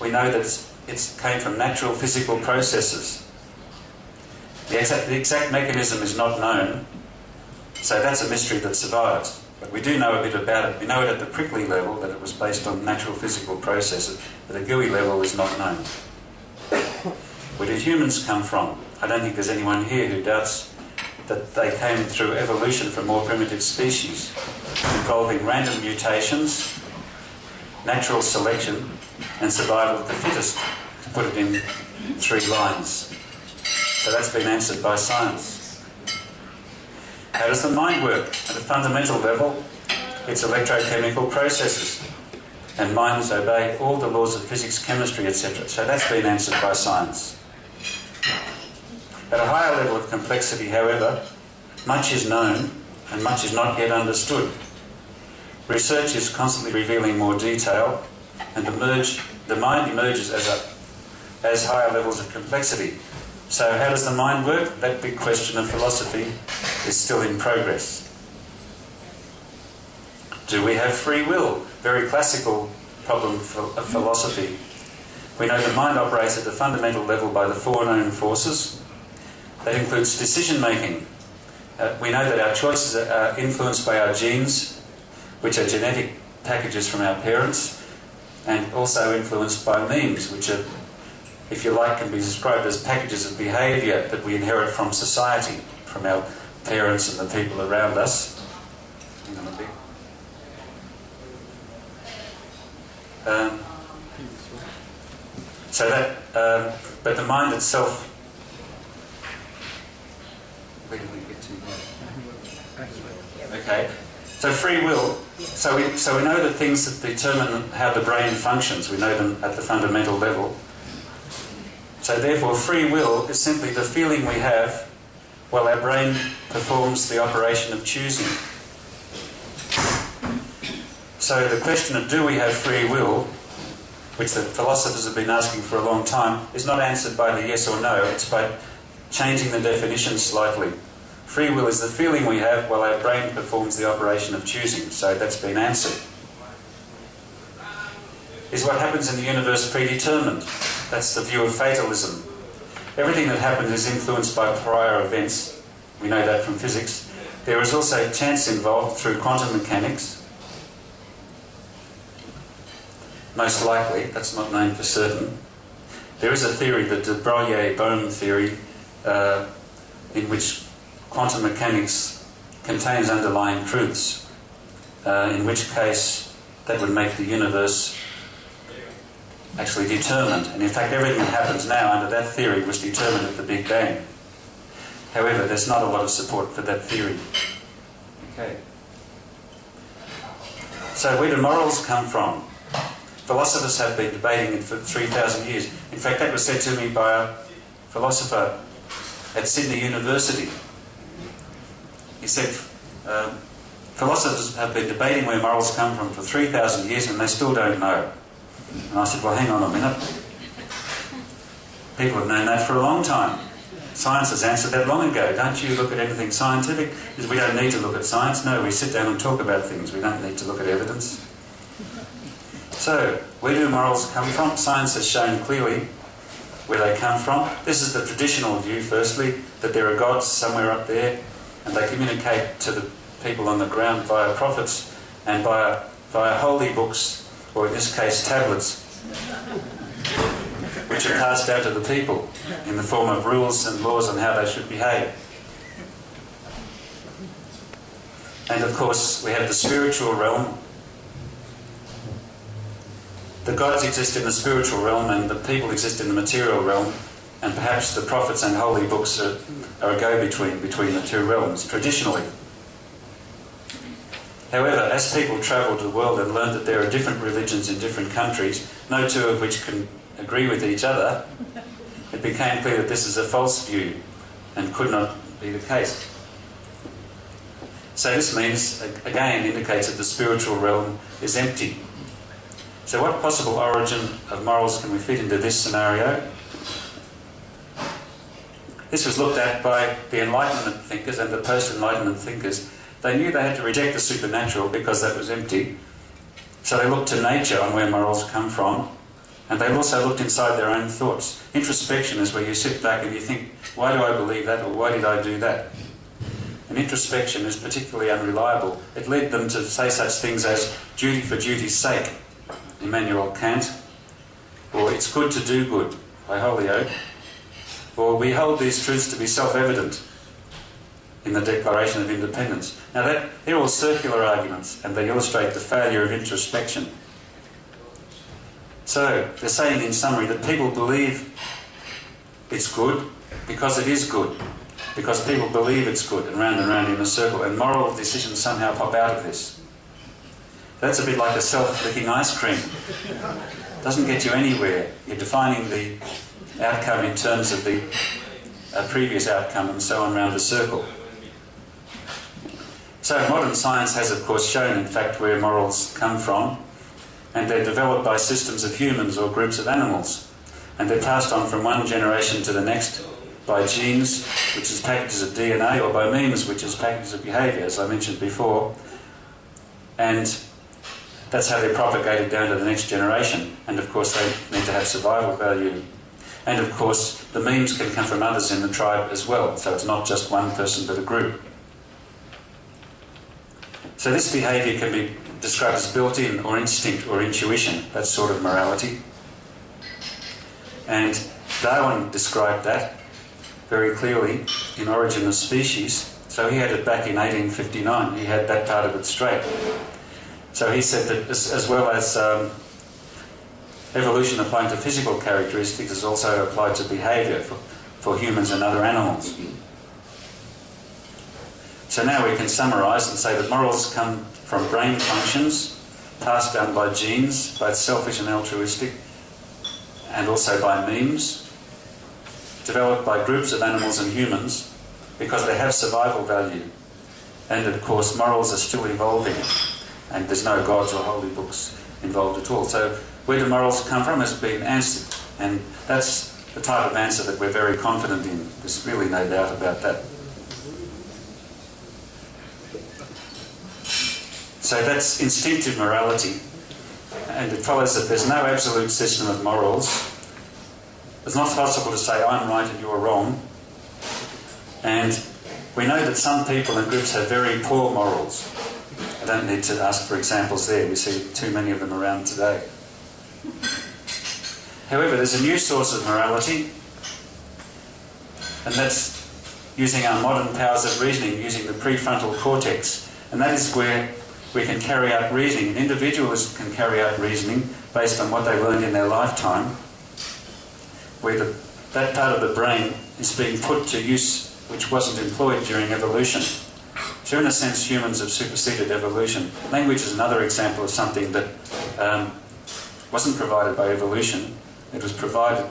We know that it came from natural physical processes. The exact mechanism is not known, so that's a mystery that survives. But we do know a bit about it. We know it at the prickly level, that it was based on natural physical processes, but the gooey level is not known. Where did humans come from? I don't think there's anyone here who doubts that they came through evolution from more primitive species, involving random mutations, natural selection, and survival of the fittest, to put it in 3 lines. So that's been answered by science. How does the mind work? At a fundamental level, it's electrochemical processes, and minds obey all the laws of physics, chemistry, etc. So that's been answered by science. At a higher level of complexity, however, much is known and much is not yet understood. Research is constantly revealing more detail, and the mind emerges as higher levels of complexity. So how does the mind work? That big question of philosophy is still in progress. Do we have free will? Very classical problem of philosophy. We know the mind operates at the fundamental level by the 4 known forces. That includes decision making. We know that our choices are influenced by our genes, which are genetic packages from our parents, and also influenced by memes, which are, if you like, can be described as packages of behaviour that we inherit from society, from our parents and the people around us. Hang on a bit. But the mind itself. Where did we get to? Okay. So free will. So we know the things that determine how the brain functions. We know them at the fundamental level. So therefore, free will is simply the feeling we have while our brain performs the operation of choosing. So the question of do we have free will, which the philosophers have been asking for a long time, is not answered by the yes or no. It's by changing the definition slightly. Free will is the feeling we have while our brain performs the operation of choosing. So that's been answered. Is what happens in the universe predetermined? That's the view of fatalism. Everything that happens is influenced by prior events. We know that from physics. There is also chance involved through quantum mechanics. Most likely, that's not known for certain. There is a theory, the de Broglie-Bohm theory, in which quantum mechanics contains underlying truths, in which case that would make the universe actually determined. And in fact, everything that happens now under that theory was determined at the Big Bang. However, there's not a lot of support for that theory. Okay. So where do morals come from? Philosophers have been debating it for 3,000 years. In fact, that was said to me by a philosopher at Sydney University. He said, philosophers have been debating where morals come from for 3,000 years and they still don't know. And I said, well, hang on a minute. People have known that for a long time. Science has answered that long ago. Don't you look at anything scientific? Because we don't need to look at science. No, we sit down and talk about things. We don't need to look at evidence. So, where do morals come from? Science has shown clearly where they come from. This is the traditional view, firstly, that there are gods somewhere up there, and they communicate to the people on the ground via prophets and via holy books, or in this case, tablets, which are passed down to the people in the form of rules and laws on how they should behave. And of course, we have the spiritual realm. The gods exist in the spiritual realm and the people exist in the material realm, and perhaps the prophets and holy books are a go-between between the two realms, traditionally. However, as people travelled the world and learned that there are different religions in different countries, no two of which can agree with each other, it became clear that this is a false view and could not be the case. So this means, again, indicates that the spiritual realm is empty. So what possible origin of morals can we fit into this scenario? This was looked at by the Enlightenment thinkers and the post-Enlightenment thinkers. They knew they had to reject the supernatural because that was empty. So they looked to nature on where morals come from, and they also looked inside their own thoughts. Introspection is where you sit back and you think, why do I believe that, or why did I do that? And introspection is particularly unreliable. It led them to say such things as duty for duty's sake, Immanuel Kant, or it's good to do good, by Holyoake, or we hold these truths to be self-evident in the Declaration of Independence. Now they're all circular arguments, and they illustrate the failure of introspection. So they're saying in summary that people believe it's good because it is good, because people believe it's good, and round in a circle, and moral decisions somehow pop out of this. That's a bit like a self-licking ice cream. It doesn't get you anywhere. You're defining the outcome in terms of the previous outcome and so on round a circle. So modern science has, of course, shown, in fact, where morals come from, and they're developed by systems of humans or groups of animals, and they're passed on from one generation to the next by genes, which is packages of DNA, or by memes, which is packages of behaviour, as I mentioned before, and that's how they're propagated down to the next generation. And of course they need to have survival value. And of course the memes can come from others in the tribe as well, so it's not just one person but a group. So this behaviour can be described as built-in or instinct or intuition, that sort of morality. And Darwin described that very clearly in Origin of Species. So he had it back in 1859, he had that part of it straight. So he said that as well as evolution applying to physical characteristics is also applied to behaviour for humans and other animals. So now we can summarise and say that morals come from brain functions passed down by genes, both selfish and altruistic, and also by memes, developed by groups of animals and humans because they have survival value. And of course morals are still evolving, and there's no gods or holy books involved at all. So where do morals come from has been answered, and that's the type of answer that we're very confident in. There's really no doubt about that. So that's instinctive morality, and it follows that there's no absolute system of morals. It's not possible to say I'm right and you're wrong, and we know that some people and groups have very poor morals. I don't need to ask for examples there, we see too many of them around today. However, there's a new source of morality, and that's using our modern powers of reasoning, using the prefrontal cortex, and that is where we can carry out reasoning. Individuals can carry out reasoning based on what they learned in their lifetime, where that part of the brain is being put to use which wasn't employed during evolution. So in a sense, humans have superseded evolution. Language is another example of something that wasn't provided by evolution. It was provided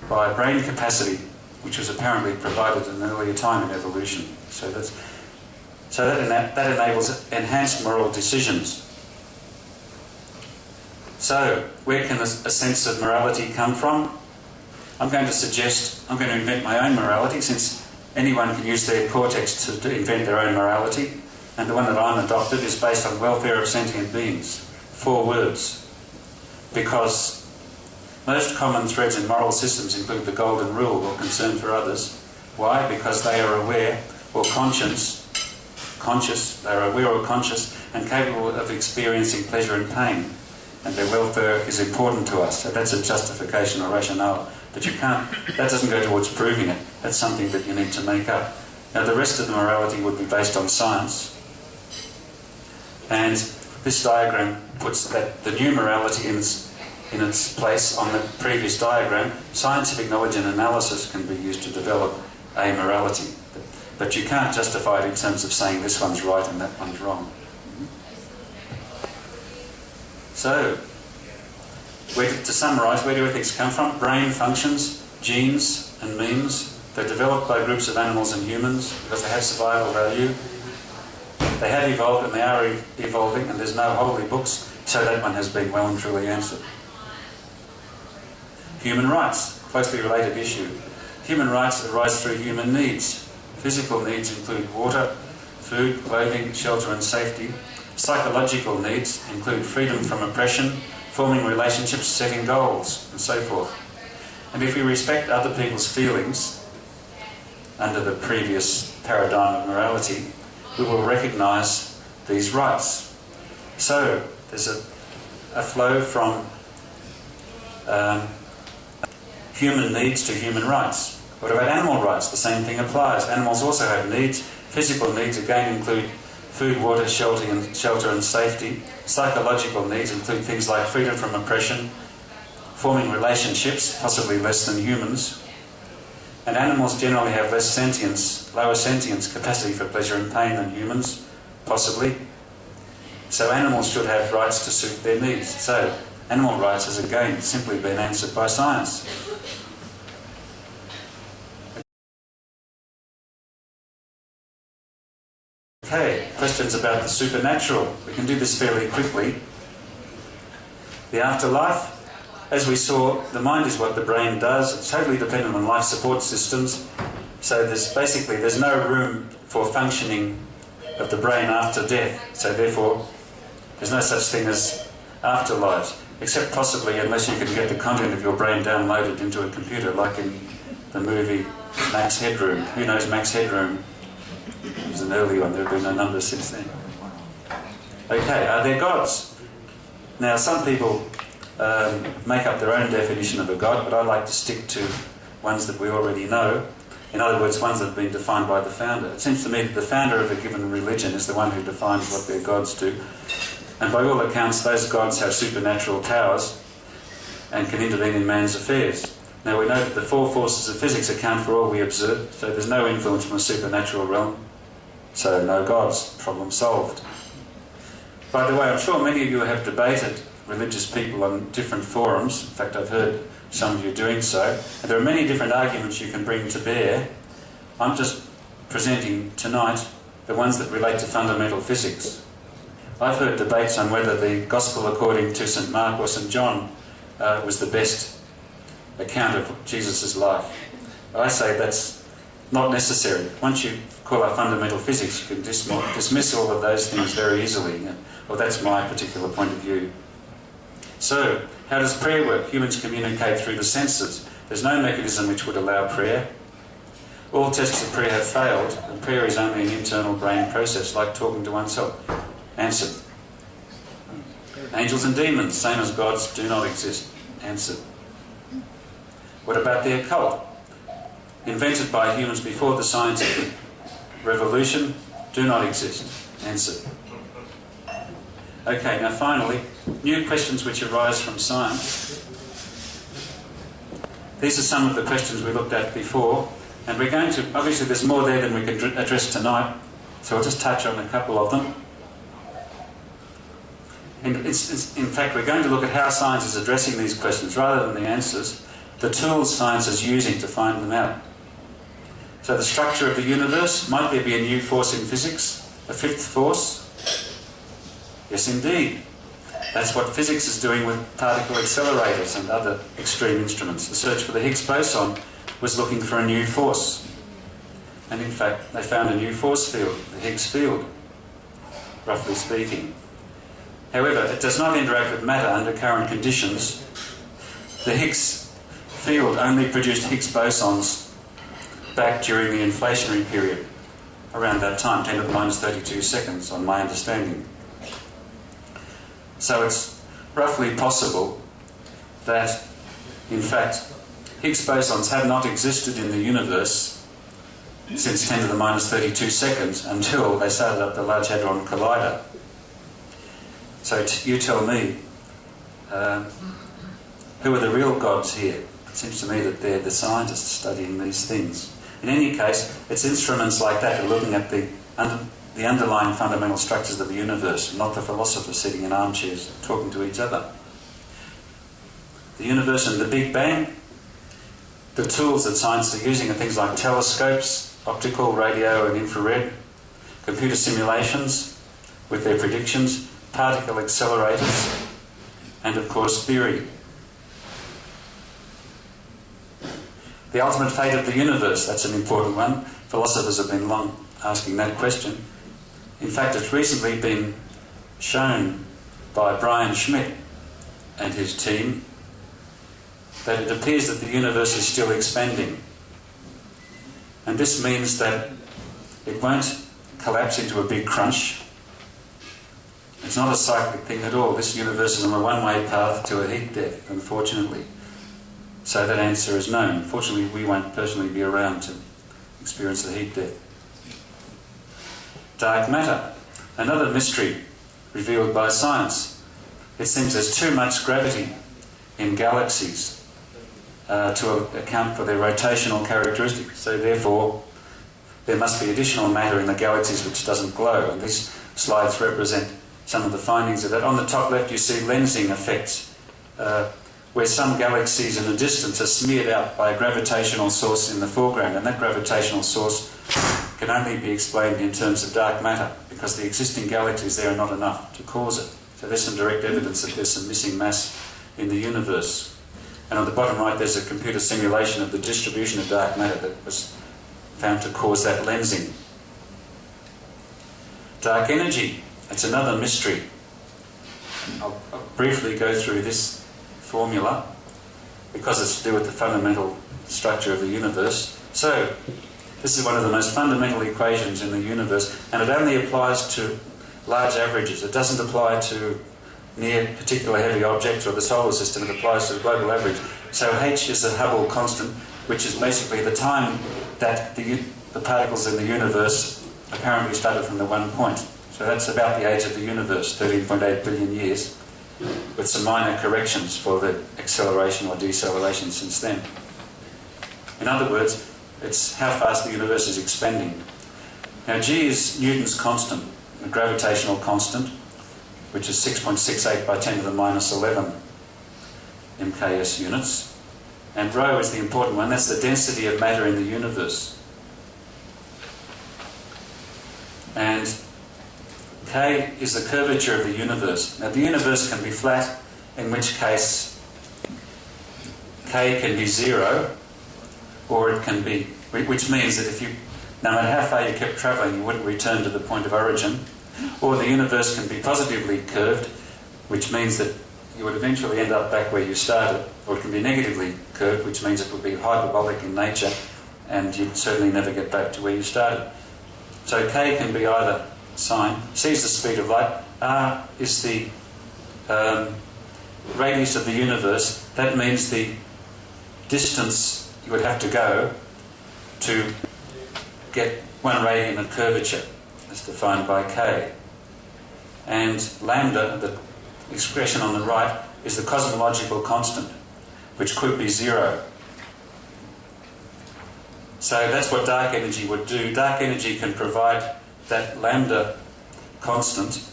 by brain capacity, which was apparently provided at an earlier time in evolution. So that enables enhanced moral decisions. So, where can a sense of morality come from? I'm going to invent my own morality, since anyone can use their cortex to invent their own morality. And the one that I'm adopted is based on welfare of sentient beings. 4 words. Because most common threads in moral systems include the golden rule, or concern for others. Why? Because they are aware or conscious, they are aware or conscious and capable of experiencing pleasure and pain. And their welfare is important to us. So that's a justification or rationale. But you can't, that doesn't go towards proving it. That's something that you need to make up. Now the rest of the morality would be based on science. And this diagram puts that the new morality in its place on the previous diagram. Scientific knowledge and analysis can be used to develop a morality. But you can't justify it in terms of saying this one's right and that one's wrong. So, to summarise, where do ethics come from? Brain functions, genes and memes. They're developed by groups of animals and humans because they have survival value. They have evolved and they are evolving, and there's no holy books, so that one has been well and truly answered. Human rights, closely related issue. Human rights arise through human needs. Physical needs include water, food, clothing, shelter and safety. Psychological needs include freedom from oppression, forming relationships, setting goals, and so forth. And if we respect other people's feelings, under the previous paradigm of morality, we will recognise these rights. So, there's a flow from human needs to human rights. What about animal rights? The same thing applies. Animals also have needs. Physical needs again include food, water, shelter and safety. Psychological needs include things like freedom from oppression, forming relationships, possibly less than humans. And animals generally have less sentience, lower sentience, capacity for pleasure and pain than humans, possibly. So animals should have rights to suit their needs. So animal rights has again simply been answered by science. Okay, questions about the supernatural. We can do this fairly quickly. The afterlife. As we saw, the mind is what the brain does. It's totally dependent on life support systems. So there's no room for functioning of the brain after death. So therefore, there's no such thing as afterlives, except possibly unless you can get the content of your brain downloaded into a computer, like in the movie Max Headroom. Who knows Max Headroom? It was an early one. There have been no numbers since then. Okay, are there gods? Now, some people make up their own definition of a god, but I like to stick to ones that we already know. In other words, ones that have been defined by the founder. It seems to me that the founder of a given religion is the one who defines what their gods do. And by all accounts, those gods have supernatural powers and can intervene in man's affairs. Now, we know that the 4 forces of physics account for all we observe, so there's no influence from a supernatural realm. So, no gods. Problem solved. By the way, I'm sure many of you have debated religious people on different forums. In fact, I've heard some of you doing so. And there are many different arguments you can bring to bear. I'm just presenting tonight the ones that relate to fundamental physics. I've heard debates on whether the Gospel according to St. Mark or St. John was the best account of Jesus' life. I say that's not necessary. Once you call out fundamental physics, you can dismiss all of those things very easily. Well, that's my particular point of view. So, how does prayer work? Humans communicate through the senses. There's no mechanism which would allow prayer. All tests of prayer have failed, and prayer is only an internal brain process, like talking to oneself. Answer. Angels and demons, same as gods, do not exist. Answer. What about the occult? Invented by humans before the scientific revolution, do not exist. Answer. Okay, now finally, new questions which arise from science. These are some of the questions we looked at before, and we're going to, obviously there's more there than we can address tonight, so I'll just touch on a couple of them. And in fact, we're going to look at how science is addressing these questions rather than the answers, the tools science is using to find them out. So the structure of the universe, might there be a new force in physics, a 5th force? Yes, indeed. That's what physics is doing with particle accelerators and other extreme instruments. The search for the Higgs boson was looking for a new force. And in fact, they found a new force field, the Higgs field, roughly speaking. However, it does not interact with matter under current conditions. The Higgs field only produced Higgs bosons back during the inflationary period, around that time, 10 to the minus 32 seconds, on my understanding. So it's roughly possible that, in fact, Higgs bosons have not existed in the universe since 10 to the minus 32 seconds until they started up the Large Hadron Collider. So you tell me, who are the real gods here? It seems to me that they're the scientists studying these things. In any case, it's instruments like that that are looking at the underlying fundamental structures of the universe, not the philosophers sitting in armchairs talking to each other. The universe and the Big Bang, the tools that scientists are using are things like telescopes, optical, radio and infrared, computer simulations with their predictions, particle accelerators, and of course theory. The ultimate fate of the universe, that's an important one. Philosophers have been long asking that question. In fact, it's recently been shown by Brian Schmidt and his team that it appears that the universe is still expanding. And this means that it won't collapse into a big crunch. It's not a cyclic thing at all. This universe is on a one-way path to a heat death, unfortunately. So that answer is known. Fortunately, we won't personally be around to experience the heat death. Dark matter, another mystery revealed by science. It seems there's too much gravity in galaxies to account for their rotational characteristics. So therefore, there must be additional matter in the galaxies which doesn't glow. And these slides represent some of the findings of that. On the top left, you see lensing effects, where some galaxies in the distance are smeared out by a gravitational source in the foreground, and that gravitational source can only be explained in terms of dark matter, because the existing galaxies there are not enough to cause it. So there's some direct evidence that there's some missing mass in the universe. And on the bottom right, there's a computer simulation of the distribution of dark matter that was found to cause that lensing. Dark energy, it's another mystery. I'll briefly go through this formula because it's to do with the fundamental structure of the universe. So, this is one of the most fundamental equations in the universe, and it only applies to large averages. It doesn't apply to near particular heavy objects or the solar system. It applies to the global average. So H is the Hubble constant, which is basically the time that the particles in the universe apparently started from the one point. So that's about the age of the universe, 13.8 billion years, with some minor corrections for the acceleration or deceleration since then. In other words, it's how fast the universe is expanding. Now G is Newton's constant, the gravitational constant, which is 6.68 by 10 to the minus 11 MKS units. And rho is the important one, that's the density of matter in the universe. And K is the curvature of the universe. Now the universe can be flat, in which case K can be 0, or it can be, which means that if you, no matter how far you kept travelling, you wouldn't return to the point of origin. Or the universe can be positively curved, which means that you would eventually end up back where you started. Or it can be negatively curved, which means it would be hyperbolic in nature, and you'd certainly never get back to where you started. So K can be either sign. C is the speed of light. R is the radius of the universe. That means the distance you would have to go to get 1 radian of curvature, as defined by K. And lambda, the expression on the right, is the cosmological constant, which could be 0. So that's what dark energy would do. Dark energy can provide that lambda constant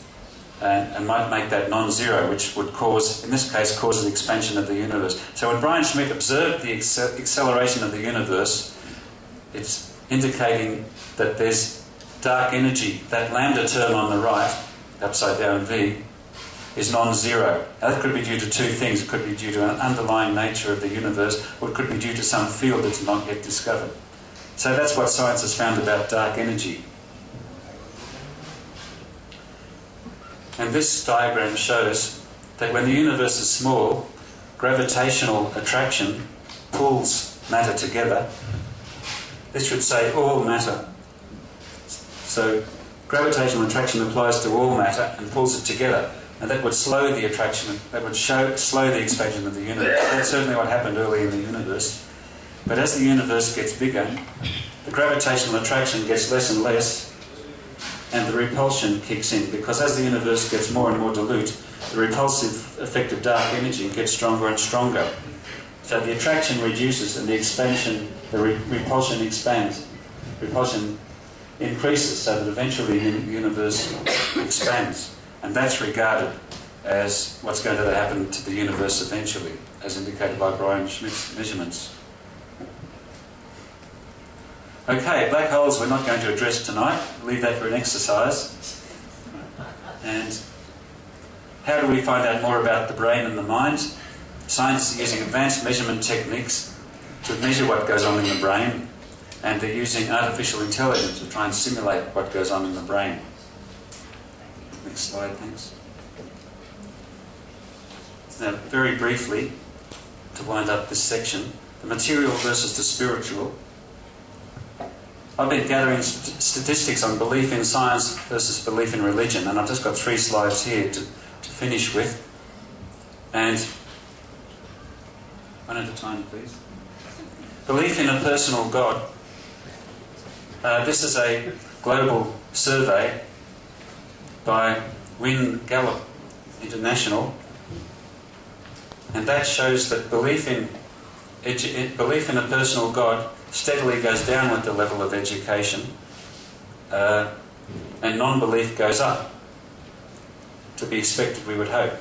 and might make that non-zero, which would cause, in this case, cause an expansion of the universe. So when Brian Schmidt observed the acceleration of the universe, it's indicating that there's dark energy. That lambda term on the right, upside down V, is non-zero. Now, that could be due to two things. It could be due to an underlying nature of the universe, or it could be due to some field that's not yet discovered. So that's what science has found about dark energy. And this diagram shows that when the universe is small, gravitational attraction pulls matter together. This should say all matter. So gravitational attraction applies to all matter and pulls it together. And that would slow the attraction, that would slow the expansion of the universe. That's certainly what happened early in the universe. But as the universe gets bigger, the gravitational attraction gets less and less, and the repulsion kicks in, because as the universe gets more and more dilute, the repulsive effect of dark energy gets stronger and stronger. So the attraction reduces and the expansion, the repulsion expands. Repulsion increases so that eventually the universe expands. And that's regarded as what's going to happen to the universe eventually, as indicated by Brian Schmidt's measurements. Okay, black holes we're not going to address tonight. Leave that for an exercise. And how do we find out more about the brain and the mind? Science is using advanced measurement techniques to measure what goes on in the brain, and they're using artificial intelligence to try and simulate what goes on in the brain. Next slide, thanks. Now, very briefly, to wind up this section, the material versus the spiritual. I've been gathering statistics on belief in science versus belief in religion, and I've just got 3 slides here to finish with. And one at a time, please. Belief in a personal God. This is a global survey by Wynne Gallup International, and that shows that belief in a personal God steadily goes down with the level of education, and non-belief goes up. To be expected, we would hope.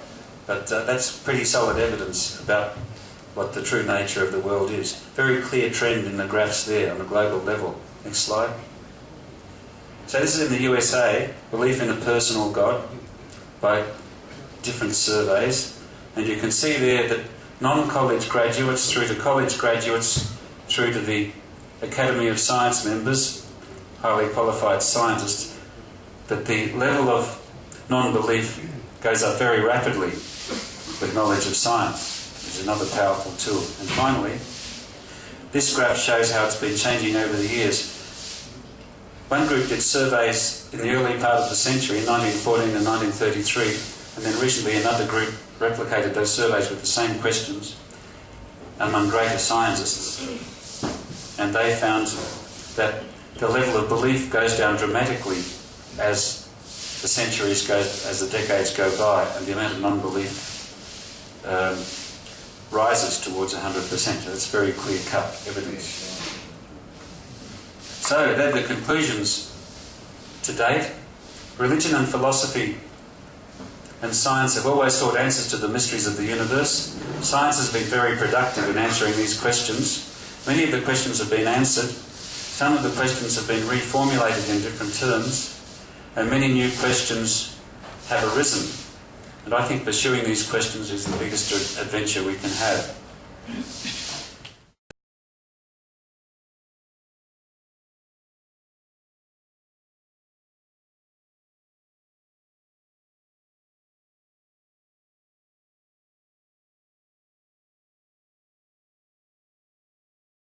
But that's pretty solid evidence about what the true nature of the world is. Very clear trend in the graphs there on a global level. Next slide. So this is in the USA, belief in a personal God by different surveys. And you can see there that non-college graduates through to college graduates through to the Academy of Science members, highly qualified scientists, that the level of non-belief goes up very rapidly with knowledge of science, which is another powerful tool. And finally, this graph shows how it's been changing over the years. One group did surveys in the early part of the century, in 1914 and 1933, and then recently another group replicated those surveys with the same questions among greater scientists. And they found that the level of belief goes down dramatically as the centuries go, as the decades go by, and the amount of non-belief rises towards 100%. That's very clear-cut evidence. So, they're the conclusions to date. Religion and philosophy and science have always sought answers to the mysteries of the universe. Science has been very productive in answering these questions. Many of the questions have been answered. Some of the questions have been reformulated in different terms, and many new questions have arisen. And I think pursuing these questions is the biggest adventure we can have.